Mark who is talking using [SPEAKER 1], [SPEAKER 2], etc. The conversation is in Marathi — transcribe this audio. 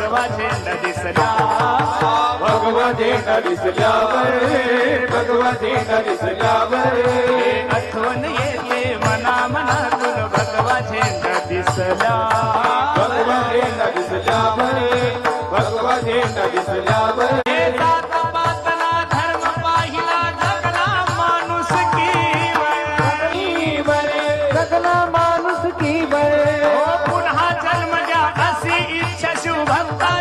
[SPEAKER 1] भगवा झेंडा दिसला
[SPEAKER 2] भगवा झेंडा दिसल्यावर भगवा झेंडा दिसल्यावर
[SPEAKER 1] आठवण येते मना मनातून भगवा झेंडा दिसला
[SPEAKER 2] भगवा झेंडा दिसल्यावर भगवा झेंडा दिसल्यावर
[SPEAKER 1] जात-पातना धर्म पाहिला जगला माणूस की
[SPEAKER 2] जगला माणूस की बळे
[SPEAKER 1] पुन्हा जन्म द्या अशी इच्छा शिवभक्ता